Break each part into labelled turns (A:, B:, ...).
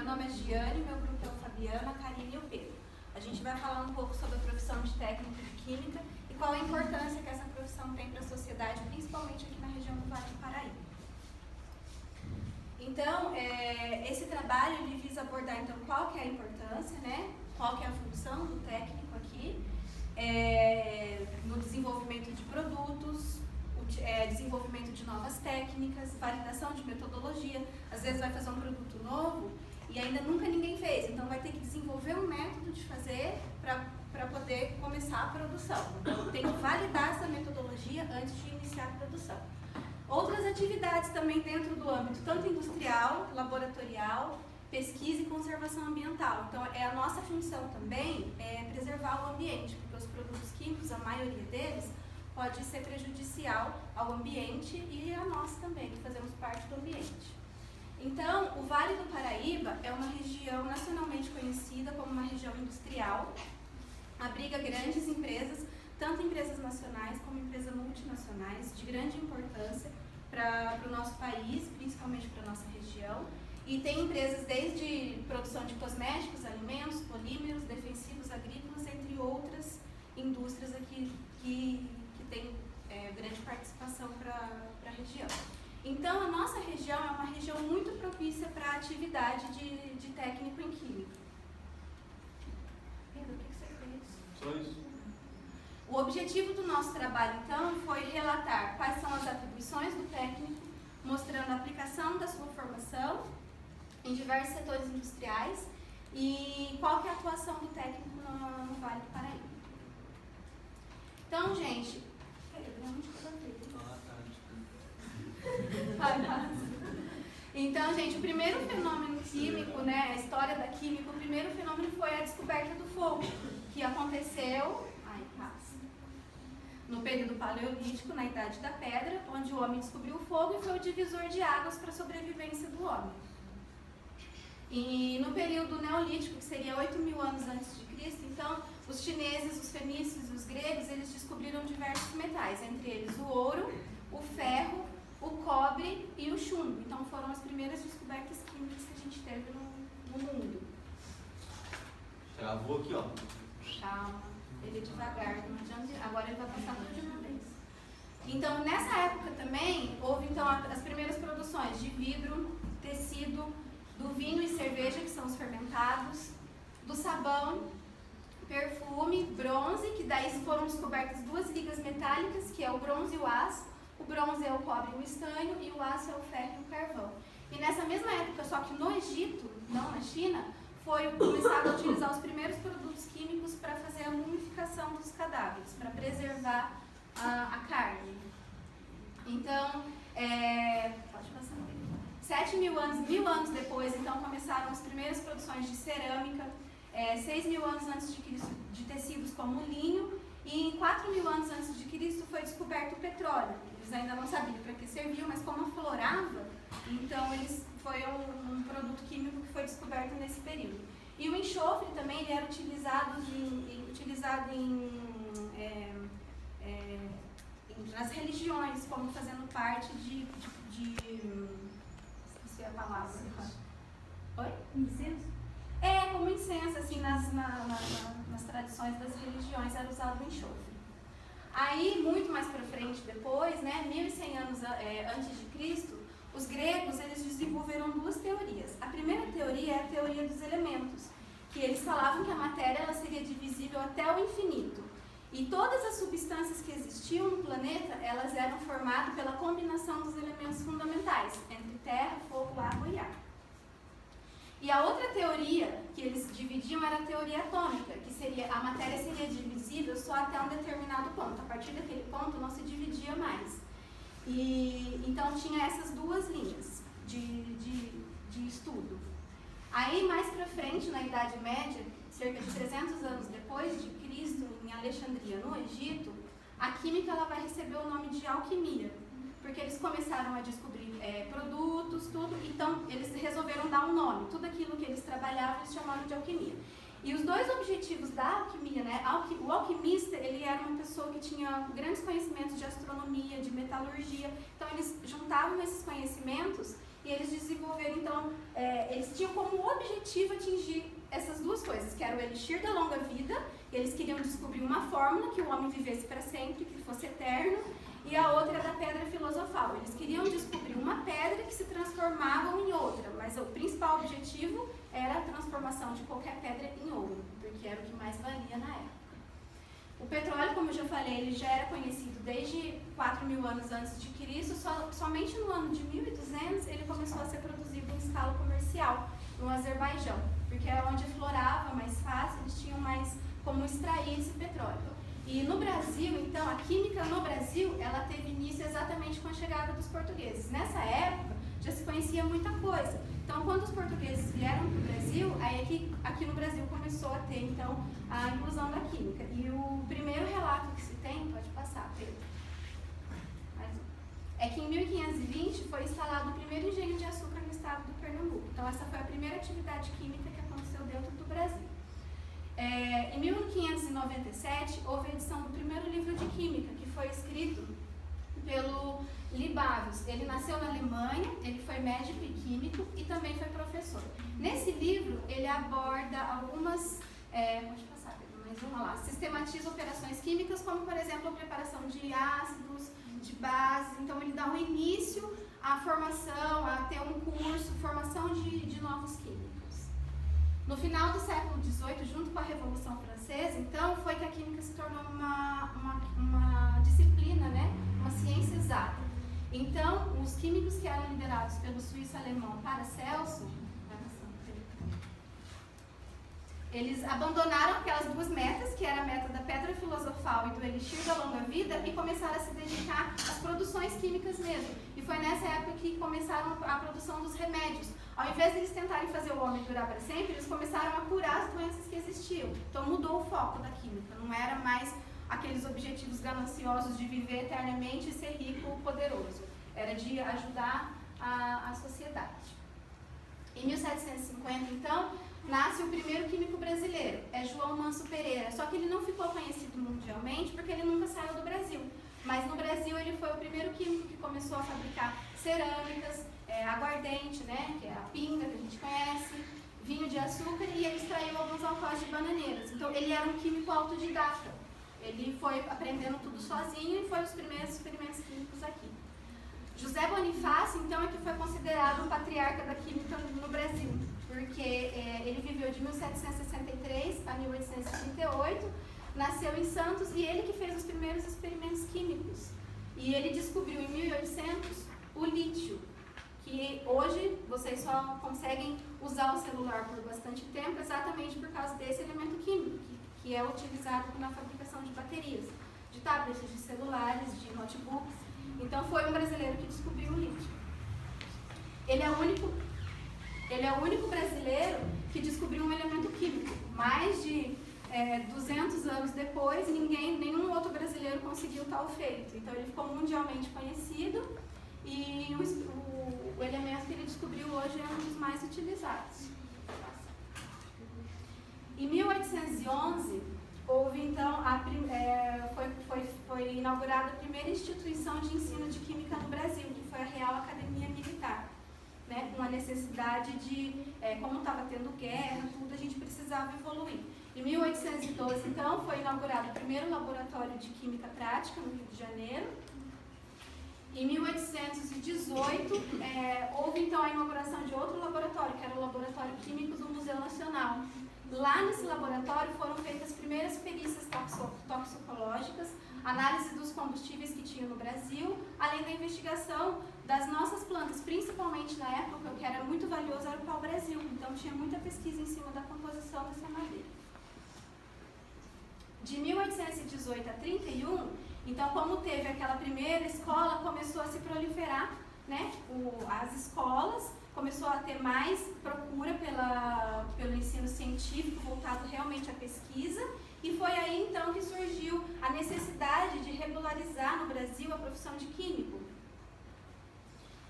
A: nome é Giane, meu grupo é o Fabiano, a Karine e o Pedro. A gente vai falar um pouco sobre a profissão de técnico de química e qual a importância que essa profissão tem para a sociedade, principalmente aqui na região do Vale do Paraíba. Então, esse trabalho ele visa abordar então, qual que é a importância, né? Qual que é a função do técnico aqui, no desenvolvimento de produtos, desenvolvimento de novas técnicas, validação de metodologia. Às vezes vai fazer um produto novo e ainda nunca ninguém fez, então vai ter que desenvolver um método de fazer para poder começar a produção. Então tem que validar essa metodologia antes de iniciar a produção. Outras atividades também dentro do âmbito tanto industrial, laboratorial, pesquisa e conservação ambiental. Então a nossa função também é preservar o ambiente, porque os produtos químicos, a maioria deles, pode ser prejudicial ao ambiente e a nós também, que fazemos parte do ambiente. Então, o Vale do Paraíba é uma região nacionalmente conhecida como uma região industrial, abriga grandes empresas, tanto empresas nacionais como empresas multinacionais, de grande importância para o nosso país, principalmente para a nossa região. E tem empresas desde produção de cosméticos, alimentos, polímeros, defensivos agrícolas, entre outras indústrias aqui que tem grande participação para a região. Então, a nossa região é uma região muito propícia para a atividade de técnico em química. Pedro, o que você fez?
B: Só isso.
A: O objetivo do nosso trabalho, então, foi relatar quais são as atribuições do técnico, mostrando a aplicação da sua formação em diversos setores industriais e qual que é a atuação do técnico no Vale do Paraíba. Então, gente... Então, gente, o primeiro fenômeno químico, né, a história da química, o primeiro fenômeno foi a descoberta do fogo, que aconteceu no período paleolítico, na Idade da Pedra, onde o homem descobriu o fogo e foi o divisor de águas para a sobrevivência do homem. E no período neolítico, que seria 8.000 anos antes de Cristo, então, os chineses, os fenícios e os gregos, eles descobriram diversos metais, entre eles o ouro, o ferro, o cobre e o chumbo. Então, foram as primeiras descobertas químicas que a gente teve no mundo.
B: Travou aqui, ó.
A: Calma, ele devagar, não adianta, agora ele vai passar tudo de uma vez. Então, nessa época também, houve então as primeiras produções de vidro, tecido, do vinho e cerveja, que são os fermentados, do sabão, perfume, bronze, que daí foram descobertas duas ligas metálicas, que é o bronze e o aço. O bronze é o cobre e o estanho, e o aço é o ferro e o carvão. E nessa mesma época, só que no Egito, não na China, foi começado a utilizar os primeiros produtos químicos para fazer a mumificação dos cadáveres, para preservar a carne. Então, pode passar. 1.000 anos depois, então, começaram as primeiras produções de cerâmica, 6.000 anos antes de Cristo, de tecidos como o linho, e em 4.000 anos antes de Cristo foi descoberto o petróleo. Eles ainda não sabiam para que serviu, mas como aflorava, então foi um produto químico que foi descoberto nesse período. E o enxofre também ele era utilizado nas religiões, como fazendo parte de esqueci a palavra. Oi?
C: Incenso?
A: Como incenso, assim, nas tradições das religiões era usado o enxofre. Aí, muito mais para frente depois, né, 1.100 anos antes de Cristo, os gregos eles desenvolveram duas teorias. A primeira teoria é a teoria dos elementos, que eles falavam que a matéria ela seria divisível até o infinito. E todas as substâncias que existiam no planeta, elas eram formadas pela combinação dos elementos fundamentais, entre terra, fogo, água e ar. E a outra teoria que eles dividiam era a teoria atômica, que seria a matéria seria divisível só até um determinado ponto. A partir daquele ponto não se dividia mais. E então tinha essas duas linhas de estudo. Aí mais para frente, na Idade Média, cerca de 300 anos depois de Cristo, em Alexandria, no Egito, a química ela vai receber o nome de alquimia, porque eles começaram a descobrir produtos, tudo, então eles resolveram dar um nome. Tudo aquilo que eles trabalhavam, eles chamaram de alquimia. E os dois objetivos da alquimia, né? O alquimista, ele era uma pessoa que tinha grandes conhecimentos de astronomia, de metalurgia, então eles juntavam esses conhecimentos e eles desenvolveram, então, eles tinham como objetivo atingir essas duas coisas, que era o elixir da longa vida, eles queriam descobrir uma fórmula que o homem vivesse para sempre, que fosse eterno, e a outra era a pedra filosofal. Eles queriam descobrir uma pedra que se transformava em outra, mas o principal objetivo era a transformação de qualquer pedra em ouro, porque era o que mais valia na época. O petróleo, como eu já falei, ele já era conhecido desde 4.000 anos antes de Cristo, somente no ano de 1200 ele começou a ser produzido em escala comercial, no Azerbaijão, porque era onde florava mais fácil, eles tinham mais como extrair esse petróleo. E no Brasil, então, a química no Brasil, ela teve início exatamente com a chegada dos portugueses. Nessa época, já se conhecia muita coisa. Então, quando os portugueses vieram para o Brasil, aí é que aqui no Brasil começou a ter, então, a inclusão da química. E o primeiro relato que se tem, pode passar, Pedro, é que em 1520 foi instalado o primeiro engenho de açúcar no estado do Pernambuco. Então, essa foi a primeira atividade química que aconteceu dentro do Brasil. Em 1597, houve a edição do primeiro livro de química, que foi escrito pelo Libavius. Ele nasceu na Alemanha, ele foi médico e químico e também foi professor. Nesse livro, ele aborda algumas, pode passar, mas vamos lá, sistematiza operações químicas, como, por exemplo, a preparação de ácidos, de bases. Então, ele dá um início à formação, a ter um curso, formação de novos químicos. No final do século XVIII, junto com a Revolução Francesa, então, foi que a química se tornou uma disciplina, né? Uma ciência exata. Então, os químicos que eram liderados pelo suíço-alemão Paracelso, eles abandonaram aquelas duas metas, que era a meta da pedra filosofal e do elixir da longa vida, e começaram a se dedicar às produções químicas mesmo. E foi nessa época que começaram a produção dos remédios. Ao invés de eles tentarem fazer o homem durar para sempre, eles começaram a curar as doenças que existiam. Então mudou o foco da química, não era mais aqueles objetivos gananciosos de viver eternamente e ser rico ou poderoso. Era de ajudar a sociedade. Em 1750, então, nasce o primeiro químico brasileiro, é João Manso Pereira. Só que ele não ficou conhecido mundialmente porque ele nunca saiu do Brasil. Mas no Brasil ele foi o primeiro químico que começou a fabricar cerâmicas, aguardente, né, que é a pinga que a gente conhece, vinho de açúcar, e ele extraiu alguns alcoóis de bananeiras. Então ele era um químico autodidata. Ele foi aprendendo tudo sozinho e foi os primeiros experimentos químicos aqui. José Bonifácio, então, é que foi considerado o patriarca da química no Brasil, porque ele viveu de 1763 a 1838, nasceu em Santos, e ele que fez os primeiros experimentos químicos. E ele descobriu em 1800 o lítio, que hoje vocês só conseguem usar o celular por bastante tempo exatamente por causa desse elemento químico, que é utilizado na fabricação de baterias, de tablets, de celulares, de notebooks. Então foi um brasileiro que descobriu o lítio. Ele é o único brasileiro que descobriu um elemento químico. Mais de 200 anos depois, nenhum outro brasileiro conseguiu tal feito. Então ele ficou mundialmente conhecido e o elemento que ele descobriu hoje é um dos mais utilizados. Em 1811, houve então, foi inaugurada a primeira instituição de ensino de química no Brasil, que foi a Real Academia Militar, né, com a necessidade de, como estava tendo guerra, tudo, a gente precisava evoluir. Em 1812, então, foi inaugurado o primeiro laboratório de química prática no Rio de Janeiro. Em 1818, houve então a inauguração de outro laboratório, que era o Laboratório Químico do Museu Nacional. Lá nesse laboratório foram feitas as primeiras perícias toxicológicas, análise dos combustíveis que tinha no Brasil, além da investigação das nossas plantas, principalmente na época, o que era muito valioso era o pau-brasil, então tinha muita pesquisa em cima da composição dessa madeira. De 1818 a 31, então, como teve aquela primeira escola, começou a se proliferar, né, as escolas, começou a ter mais procura pelo ensino científico voltado realmente à pesquisa, e foi aí então que surgiu a necessidade de regularizar no Brasil a profissão de químico.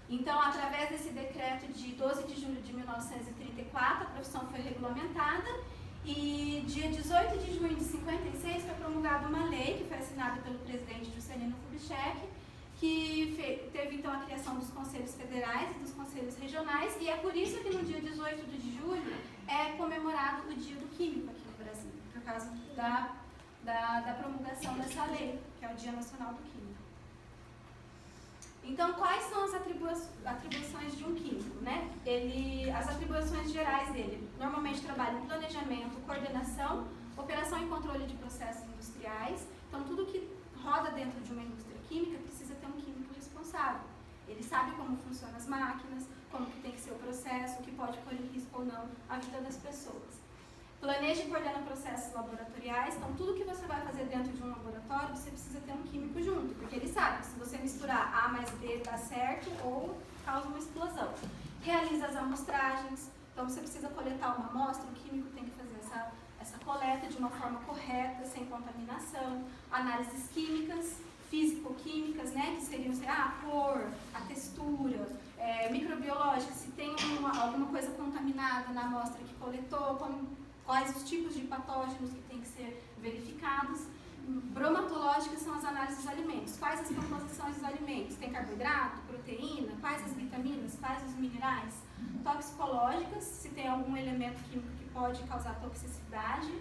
A: Então, através desse decreto de 12 de julho de 1934, a profissão foi regulamentada, e dia 18 de junho de 56 foi promulgada uma lei que foi assinada pelo presidente Juscelino Kubitschek, que teve então a criação dos conselhos federais e dos conselhos regionais, e é por isso que no dia 18 de julho é comemorado o Dia do Químico aqui no Brasil, por causa da promulgação dessa lei, que é o Dia Nacional do Químico. Então, quais são as atribuições de um químico, né? As atribuições gerais dele, normalmente trabalha em planejamento, coordenação, operação e controle de processos industriais. Então, tudo que roda dentro de uma indústria química precisa ter um químico responsável. Ele sabe como funcionam as máquinas, como que tem que ser o processo, o que pode pôr em risco ou não a vida das pessoas. Planeja e coordena processos laboratoriais. Então, tudo que você vai fazer dentro de um laboratório, você precisa ter um químico junto, porque ele sabe que se você misturar A mais B dá certo ou causa uma explosão. Realiza as amostragens. Então, você precisa coletar uma amostra, o químico tem que fazer essa coleta de uma forma correta, sem contaminação. Análises químicas, físico-químicas, né, que seriam a cor, a textura, microbiológicas, se tem alguma coisa contaminada na amostra que coletou, quais os tipos de patógenos que têm que ser verificados. Bromatológicas são as análises dos alimentos. Quais as composições dos alimentos? Tem carboidrato, proteína? Quais as vitaminas? Quais os minerais? Toxicológicas, se tem algum elemento químico que pode causar toxicidade.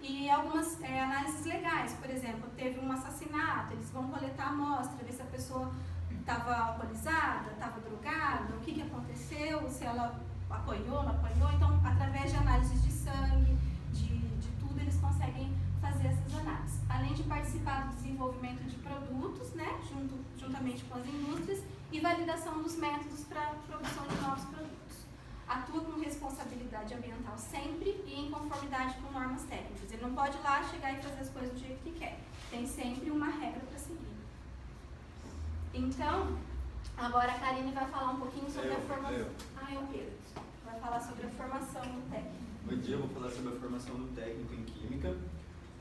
A: E algumas análises legais, por exemplo, teve um assassinato, eles vão coletar a amostra, ver se a pessoa estava alcoolizada, estava drogada, o que aconteceu, se ela apanhou, não apanhou. Então, através de análises de sangue, de tudo, eles conseguem fazer essas análises. Além de participar do desenvolvimento de produtos, né, juntamente com as indústrias, e validação dos métodos para a produção de novos produtos. Atua com responsabilidade ambiental sempre e em conformidade com normas técnicas. Ele não pode ir lá, chegar e fazer as coisas do jeito que quer. Tem sempre uma regra para seguir. Então, agora a Karine vai falar um pouquinho sobre a formação. É o Pedro. Vai falar sobre a formação do técnico.
B: Bom dia, eu vou falar sobre a formação do técnico em Química.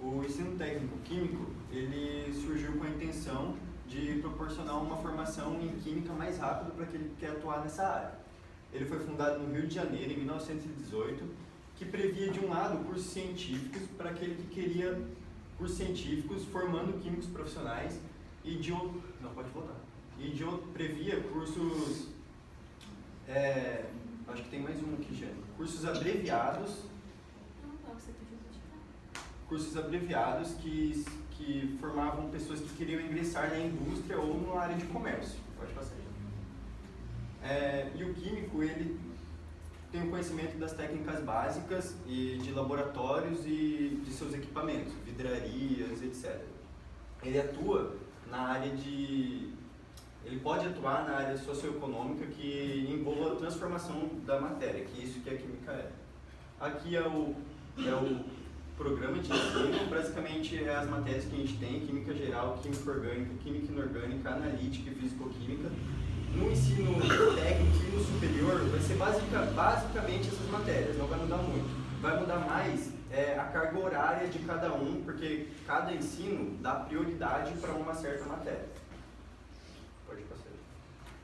B: O ensino técnico químico, ele surgiu com a intenção de proporcionar uma formação em Química mais rápido para aquele que quer atuar nessa área. Ele foi fundado no Rio de Janeiro, em 1918, que previa, de um lado, cursos científicos para aquele que queria cursos científicos formando químicos profissionais e de outro... Não, pode voltar. E de outro, previa cursos... acho que tem mais um aqui, já. Cursos abreviados. Cursos abreviados que formavam pessoas que queriam ingressar na indústria ou na área de comércio. Pode passar. E o químico, ele tem o conhecimento das técnicas básicas e de laboratórios e de seus equipamentos, vidrarias, etc. Ele atua na área de... Ele pode atuar na área socioeconômica que envolva a transformação da matéria, que é isso que a química é. Aqui é o programa de ensino, basicamente é as matérias que a gente tem: química geral, química orgânica, química inorgânica, analítica e físico-química. No ensino técnico e no superior vai ser basicamente essas matérias, não vai mudar muito. Vai mudar mais a carga horária de cada um, porque cada ensino dá prioridade para uma certa matéria. Pode passar.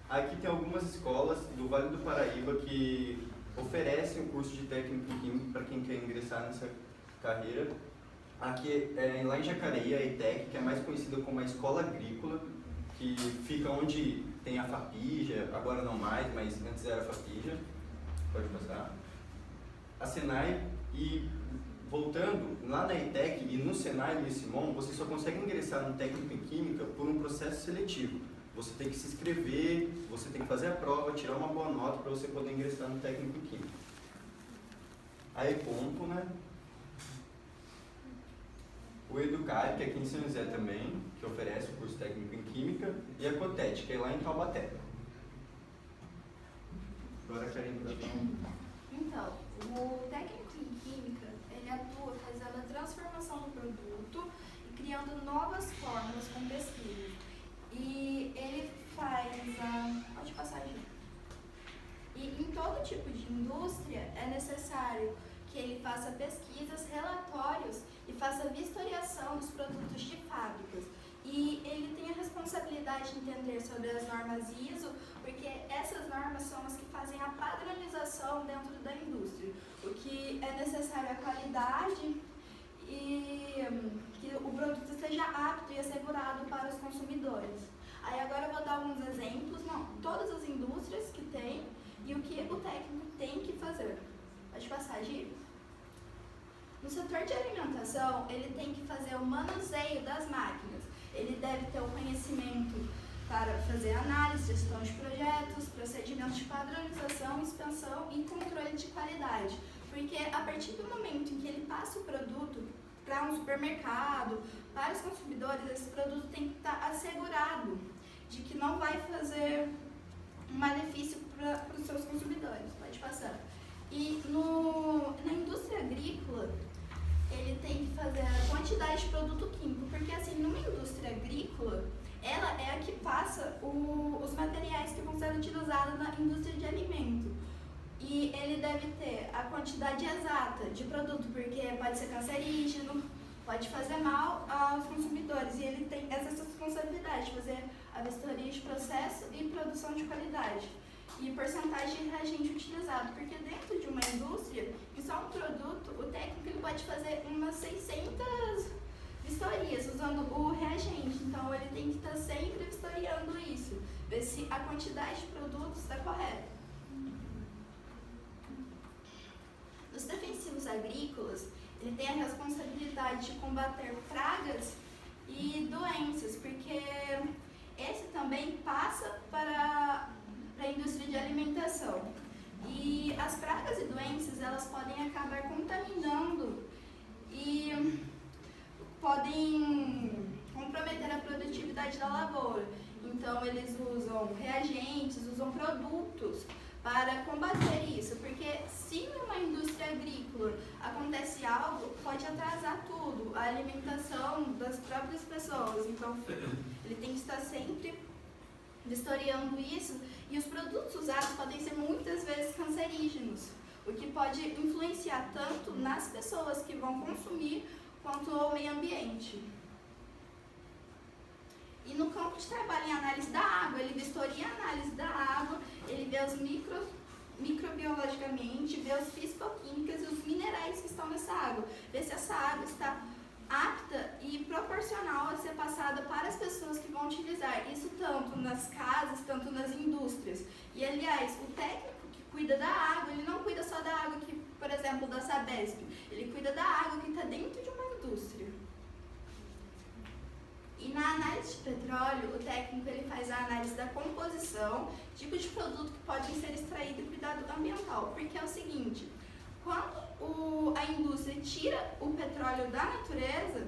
B: Aqui tem algumas escolas do Vale do Paraíba que oferecem o curso de técnico em química para quem quer ingressar nessa carreira. Aqui lá em Jacareí, a ETEC, que é mais conhecida como a Escola Agrícola, que fica onde tem a FAPIJA, agora não mais, mas antes era a FAPIJA. Pode passar. A Senai, e voltando, lá na ETEC e no Senai, no ICIMON, você só consegue ingressar no técnico em Química por um processo seletivo. Você tem que se inscrever, você tem que fazer a prova, tirar uma boa nota para você poder ingressar no técnico em Química. A ECOMPO, né? O Educar, que é aqui em São José também, que oferece o curso técnico em Química, e a COTET, que é lá em Taubaté. Agora a Karine vai falar.
C: Então, o técnico em Química, ele atua fazendo a transformação do produto e criando novas fórmulas com pesquisa. E ele faz Pode passar, gente. E em todo tipo de indústria é necessário que ele faça pesquisas, relatórios e faça vistoriação dos produtos de fábricas. E ele tem a responsabilidade de entender sobre as normas ISO, porque essas normas são as que fazem a padronização dentro da indústria. O que é necessário é a qualidade e que o produto seja apto e assegurado para os consumidores. A Aí agora eu vou dar alguns exemplos, não, todas as indústrias que tem e o que o técnico tem que fazer. Pode passar, Gi? No setor de alimentação, ele tem que fazer o manuseio das máquinas. Ele deve ter o conhecimento para fazer análise, gestão de projetos, procedimentos de padronização, expansão e controle de qualidade. Porque a partir do momento em que ele passa o produto para um supermercado, para os consumidores, esse produto tem que estar assegurado de que não vai fazer um malefício para os seus consumidores. Pode passar. E na indústria agrícola, ele tem que fazer a quantidade de produto químico, porque assim, numa indústria agrícola, ela é a que passa os materiais que vão ser utilizados na indústria de alimento. E ele deve ter a quantidade exata de produto, porque pode ser cancerígeno, pode fazer mal aos consumidores. E ele tem essa responsabilidade de fazer a vistoria de processo e produção de qualidade. E porcentagem de reagente utilizado, porque dentro de uma indústria, em só um produto, o técnico ele pode fazer umas 600 vistorias usando o reagente. Então ele tem que estar sempre vistoriando isso, ver se a quantidade de produtos está correta. Nos defensivos agrícolas, ele tem a responsabilidade de combater pragas e doenças, porque esse também passa para a indústria de alimentação. E as pragas e doenças, elas podem acabar contaminando e podem comprometer a produtividade da lavoura. Então, eles usam reagentes, usam produtos para combater isso, porque se numa indústria agrícola acontece algo, pode atrasar tudo, a alimentação das próprias pessoas. Então, ele tem que estar sempre vistoriando isso, e os produtos usados podem ser muitas vezes cancerígenos, o que pode influenciar tanto nas pessoas que vão consumir, quanto ao meio ambiente. E no campo de trabalho em análise da água, ele vistoria a análise da água, ele vê os microbiologicamente, vê os fisicoquímicos e os minerais que estão nessa água, vê se essa água está apta e proporcional a ser passada para as pessoas que vão utilizar, isso tanto nas casas, tanto nas indústrias. E aliás, o técnico que cuida da água, ele não cuida só da água que, por exemplo, da Sabesp, ele cuida da água que está dentro de uma indústria. E na análise de petróleo, o técnico ele faz a análise da composição, tipo de produto que podem ser extraído e cuidado ambiental, porque é o seguinte, quando a indústria tira o petróleo da natureza,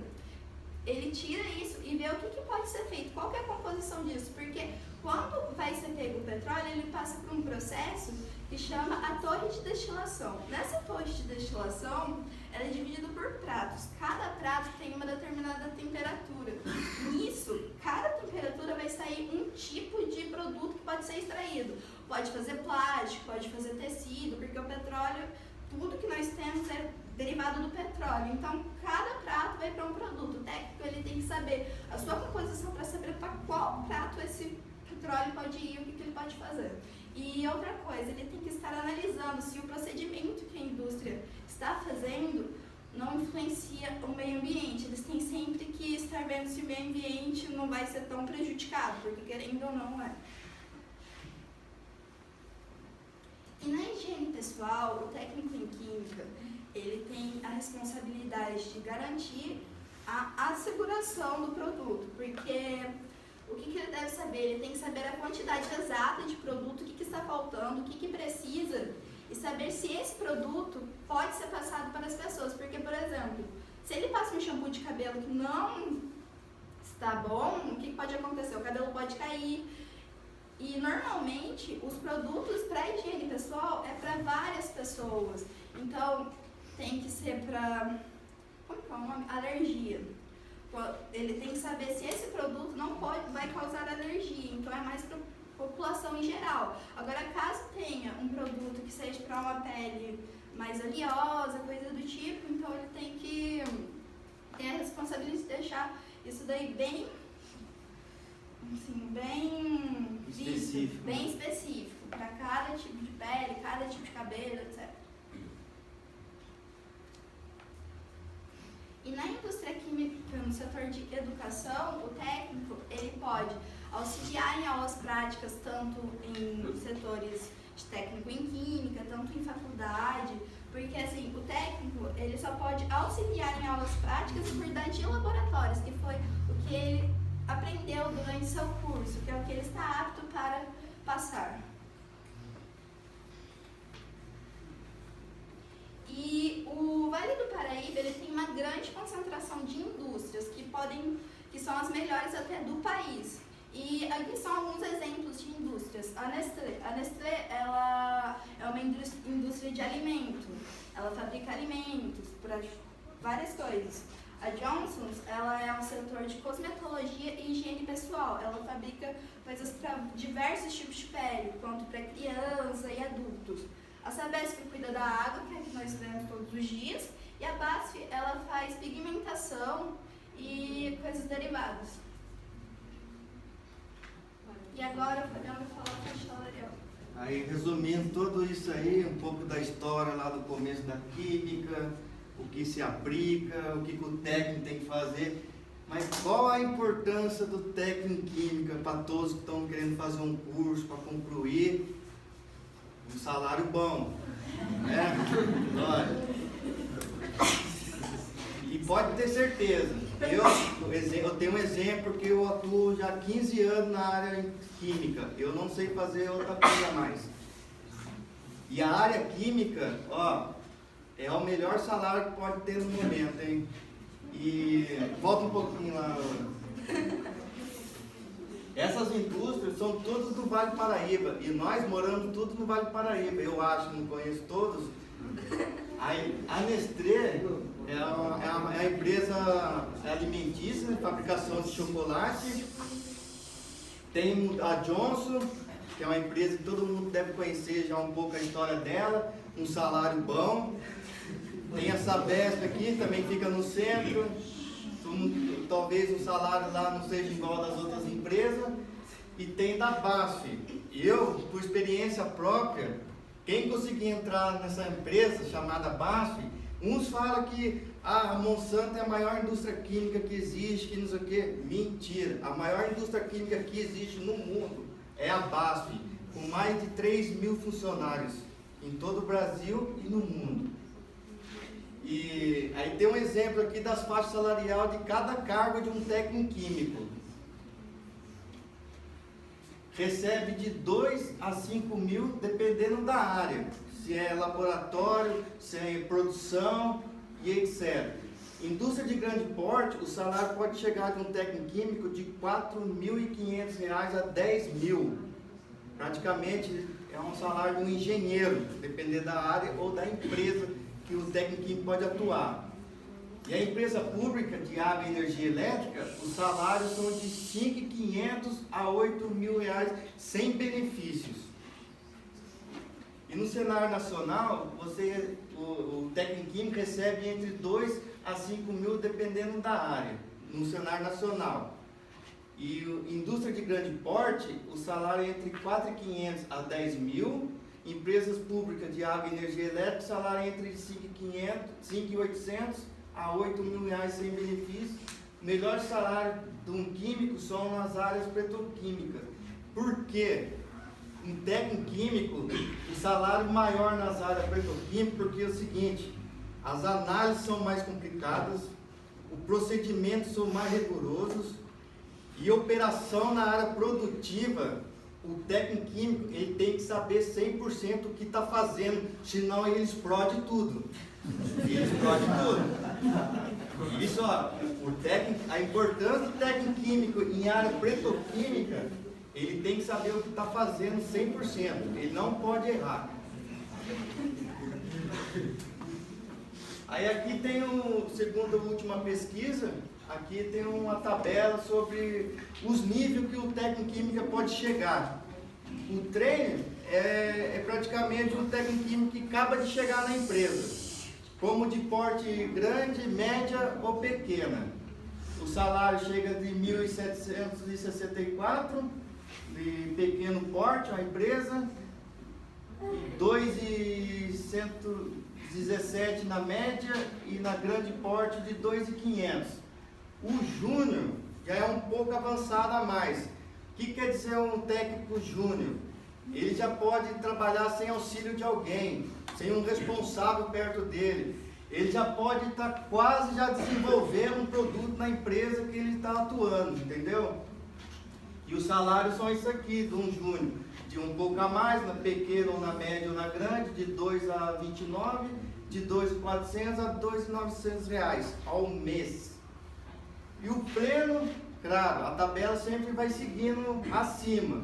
C: ele tira isso e vê o que pode ser feito, qual que é a composição disso, porque quando vai ser pego o petróleo, ele passa por um processo que chama a torre de destilação. Nessa torre de destilação, ela é dividida por pratos. Cada prato tem uma determinada temperatura. Nisso, cada temperatura vai sair um tipo de produto que pode ser extraído. Pode fazer plástico, pode fazer tecido, porque o petróleo, tudo que nós temos é derivado do petróleo. Então, cada prato vai para um produto. O técnico ele tem que saber a sua composição para saber para qual prato esse petróleo pode ir e o que ele pode fazer. E outra coisa, ele tem que estar analisando se o procedimento que a indústria está fazendo não influencia o meio ambiente. Eles têm sempre que estar vendo se o meio ambiente não vai ser tão prejudicado, porque querendo ou não é. E na higiene pessoal, o técnico em química, ele tem a responsabilidade de garantir a asseguração do produto, porque o que ele deve saber? Ele tem que saber a quantidade exata de produto, o que está faltando, o que precisa, e saber se esse produto pode ser passado para as pessoas. Porque, por exemplo, se ele passa um shampoo de cabelo que não está bom, o que pode acontecer? O cabelo pode cair. E, normalmente, os produtos para higiene pessoal é para várias pessoas. Então, tem que ser para, como é o nome? Alergia. Ele tem que saber se esse produto não vai causar alergia, então é mais para a população em geral. Agora, caso tenha um produto que seja para uma pele mais oleosa, coisa do tipo, então ele tem que ter a responsabilidade de deixar isso daí bem, assim, bem
B: específico,
C: bem específico para cada tipo de pele, cada tipo de cabelo, etc. E na indústria química, no setor de educação, o técnico, ele pode auxiliar em aulas práticas, tanto em setores de técnico em química, tanto em faculdade, porque assim, o técnico ele só pode auxiliar em aulas práticas por cuidar de laboratórios, que foi o que ele aprendeu durante seu curso, que é o que ele está apto para passar. E o Vale do Paraíba ele tem uma grande concentração de indústrias que são as melhores até do país. E aqui são alguns exemplos de indústrias. A Nestlé ela é uma indústria de alimento. Ela fabrica alimentos para várias coisas. A Johnson's ela é um setor de cosmetologia e higiene pessoal. Ela fabrica coisas para diversos tipos de pele, quanto para criança e adultos. A Sabesp cuida da água, que é a que nós vemos todos os dias. E a BASF ela faz pigmentação e coisas derivadas. E agora o Fabiano vai falar com a história.
D: Aí, resumindo tudo isso aí, um pouco da história lá do começo da química, o que se aplica, o que o técnico tem que fazer. Mas qual a importância do técnico em química para todos que estão querendo fazer um curso, para concluir? Um salário bom, né? E pode ter certeza, eu tenho um exemplo que eu atuo já há 15 anos na área química, eu não sei fazer outra coisa mais. E a área química, ó, é o melhor salário que pode ter no momento, hein? E volta um pouquinho lá. Essas indústrias são todas do Vale do Paraíba e nós moramos tudo no Vale do Paraíba, eu acho, não conheço todos. A Nestlé é uma empresa alimentícia, fabricação de chocolate. Tem a Johnson, que é uma empresa que todo mundo deve conhecer já um pouco a história dela, um salário bom. Tem a Sabesp aqui, também fica no centro. Talvez o salário lá não seja igual das outras empresas. E tem da BASF. Eu, por experiência própria, quem conseguir entrar nessa empresa chamada BASF, uns falam que a Monsanto é a maior indústria química que existe, que não sei o que. Mentira! A maior indústria química que existe no mundo é a BASF, com mais de 3.000 funcionários em todo o Brasil e no mundo. E aí tem um exemplo aqui das faixas salariais de cada cargo de um técnico químico. Recebe de 2 a 5 mil, dependendo da área. Se é laboratório, se é produção e etc. Indústria de grande porte, o salário pode chegar de um técnico químico de R$ 4.500 a 10 mil. Praticamente é um salário de um engenheiro, dependendo da área ou da empresa que o técnico químico pode atuar. E a empresa pública de água e energia elétrica, os salários são de R$ 5.500 a R$ 8.000 sem benefícios. E no cenário nacional, o técnico químico recebe entre 2 a 5 mil, dependendo da área, no cenário nacional. E indústria de grande porte, o salário é entre 4.500 a 10 mil. Empresas públicas de água e energia elétrica, salário entre 5.800 a 8.000 sem benefício. Melhor salário de um químico são nas áreas petroquímicas. Por quê? Um técnico químico, o salário maior nas áreas petroquímicas, porque é o seguinte, as análises são mais complicadas, os procedimentos são mais rigorosos e operação na área produtiva. O técnico químico ele tem que saber 100% o que está fazendo, senão ele explode tudo. Ele explode tudo. Isso, ó, a importância do técnico químico em área petroquímica, ele tem que saber o que está fazendo 100%. Ele não pode errar. Aí aqui tem segundo a última pesquisa, aqui tem uma tabela sobre os níveis que o técnico químico pode chegar. O trainer é praticamente um técnico químico que acaba de chegar na empresa, como de porte grande, média ou pequena. O salário chega de 1.764, de pequeno porte, a empresa, 2.117 na média e na grande porte de 2.500. O júnior já é um pouco avançado a mais. que quer dizer um técnico júnior? Ele já pode trabalhar sem auxílio de alguém, sem um responsável perto dele. Ele já pode estar quase já desenvolvendo um produto na empresa que ele está atuando, entendeu? E os salários são isso aqui, de um júnior, de um pouco a mais, na pequena ou na média ou na grande, de 2 a 29, de 2.400 a 2.900 reais ao mês. E o pleno, claro, a tabela sempre vai seguindo acima.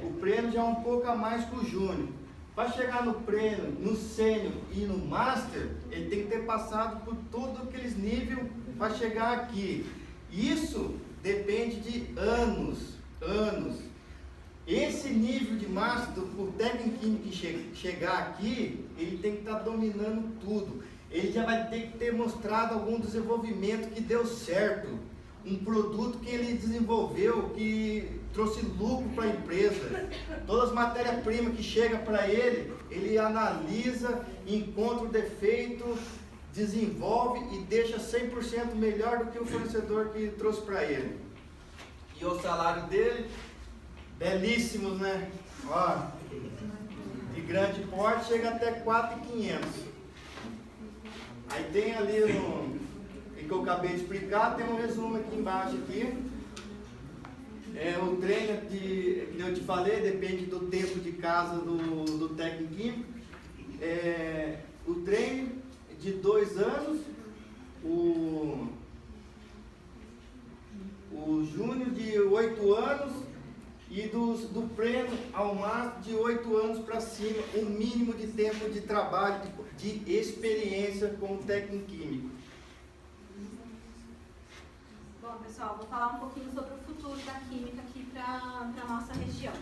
D: O prêmio já é um pouco a mais que o júnior. Para chegar no prêmio, no sênior e no master, ele tem que ter passado por todos aqueles níveis para chegar aqui. Isso depende de anos. Esse nível de master, por técnico químico que chegar aqui, ele tem que estar dominando tudo. Ele já vai ter que ter mostrado algum desenvolvimento que deu certo. Um produto que ele desenvolveu, que trouxe lucro para a empresa. Todas as matérias-primas que chegam para ele, ele analisa, encontra o defeito, desenvolve e deixa 100% melhor do que o fornecedor que trouxe para ele. E o salário dele, belíssimos, né? Ó, de grande porte chega até 4.500. Aí tem ali no que eu acabei de explicar, tem um resumo aqui embaixo aqui. O treino que eu te falei, depende do tempo de casa do técnico químico. O treino de 2 anos, o júnior de 8 anos e do prêmio ao máximo de 8 anos para cima, o mínimo de tempo de trabalho, de experiência com o técnico químico.
A: Bom, pessoal, vou falar um pouquinho sobre o futuro da química aqui para a nossa região.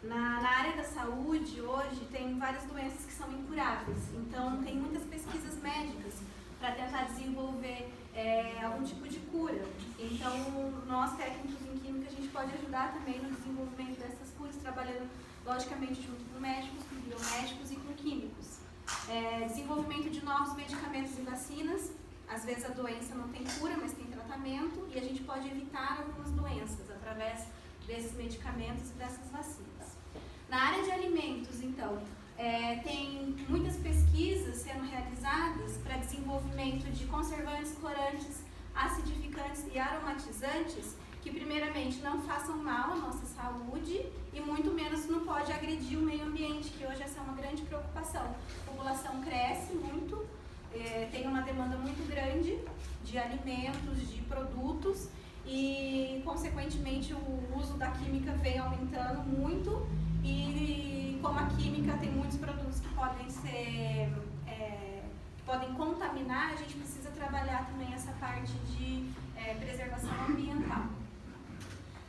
A: Na área da saúde, hoje, tem várias doenças que são incuráveis. Então, tem muitas pesquisas médicas para tentar desenvolver algum tipo de cura. Então, nós, técnicos em química, a gente pode ajudar também no desenvolvimento dessas curas, trabalhando, logicamente, junto com médicos, com biomédicos e com químicos. Desenvolvimento de novos medicamentos e vacinas. Às vezes a doença não tem cura, mas tem tratamento, e a gente pode evitar algumas doenças através desses medicamentos e dessas vacinas. Na área de alimentos, então, tem muitas pesquisas sendo realizadas para desenvolvimento de conservantes, corantes, acidificantes e aromatizantes que, primeiramente, não façam mal à nossa saúde e, muito menos, não pode agredir o meio ambiente, que hoje essa é uma grande preocupação. A população cresce muito, tem uma demanda muito grande de alimentos, de produtos e, consequentemente, o uso da química vem aumentando muito e, como a química tem muitos produtos que podem ser, que podem contaminar, a gente precisa trabalhar também essa parte de preservação ambiental.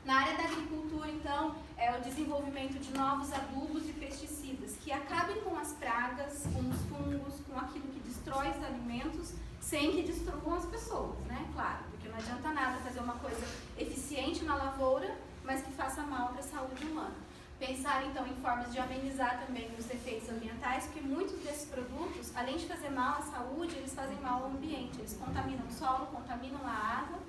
A: Na área da agricultura, então, é o desenvolvimento de novos adubos e pesticidas que acabem com as pragas, com os fungos, com aquilo que destrói os alimentos, sem que destruam as pessoas, né? Claro, porque não adianta nada fazer uma coisa eficiente na lavoura, mas que faça mal para a saúde humana. Pensar, então, em formas de amenizar também os efeitos ambientais, porque muitos desses produtos, além de fazer mal à saúde, eles fazem mal ao ambiente, eles contaminam o solo, contaminam a água.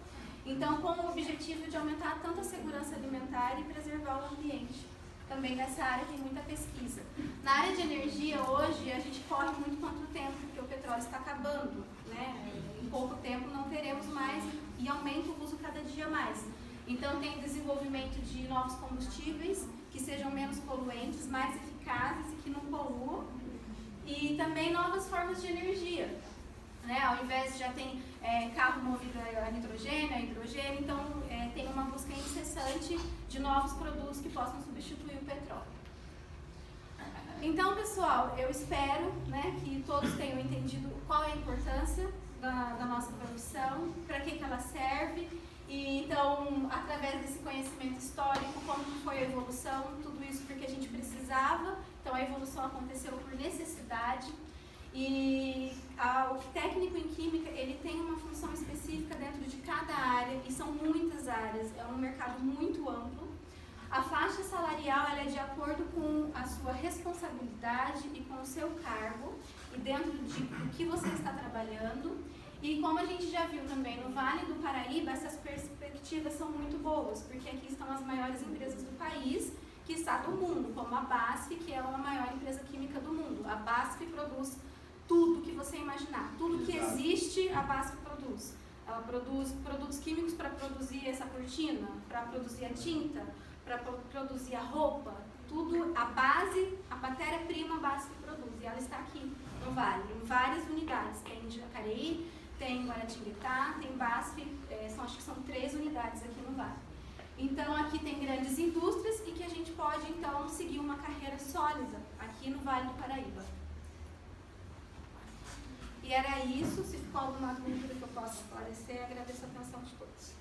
A: Então, com o objetivo de aumentar tanto a segurança alimentar e preservar o ambiente. Também nessa área tem muita pesquisa. Na área de energia, hoje, a gente corre muito contra o tempo, porque o petróleo está acabando, né? Em pouco tempo não teremos mais e aumenta o uso cada dia mais. Então, tem desenvolvimento de novos combustíveis que sejam menos poluentes, mais eficazes e que não poluam. E também novas formas de energia. Né? Ao invés de já tem carro movido a nitrogênio, a hidrogênio, então tem uma busca incessante de novos produtos que possam substituir o petróleo. Então, pessoal, eu espero, né, que todos tenham entendido qual é a importância da nossa profissão, para que ela serve, e então, através desse conhecimento histórico, como foi a evolução, tudo isso porque a gente precisava, então a evolução aconteceu por necessidade. E o técnico em química, ele tem uma função específica dentro de cada área, e são muitas áreas, é um mercado muito amplo. A faixa salarial ela é de acordo com a sua responsabilidade e com o seu cargo, e dentro do que você está trabalhando. E como a gente já viu também no Vale do Paraíba, essas perspectivas são muito boas, porque aqui estão as maiores empresas do país, que está do mundo, como a BASF, que é a maior empresa química do mundo. A BASF produz tudo que você imaginar, tudo que existe, a BASF produz. Ela produz produtos químicos para produzir essa cortina, para produzir a tinta, para produzir a roupa, tudo, a base, a matéria-prima, a BASF produz. E ela está aqui no Vale, em várias unidades. Tem em Jacareí, tem em Guaratinguetá, tem BASF, acho que são 3 unidades aqui no Vale. Então aqui tem grandes indústrias e que a gente pode então seguir uma carreira sólida aqui no Vale do Paraíba. E era isso. Se ficou alguma dúvida que eu possa esclarecer, agradeço a atenção de todos.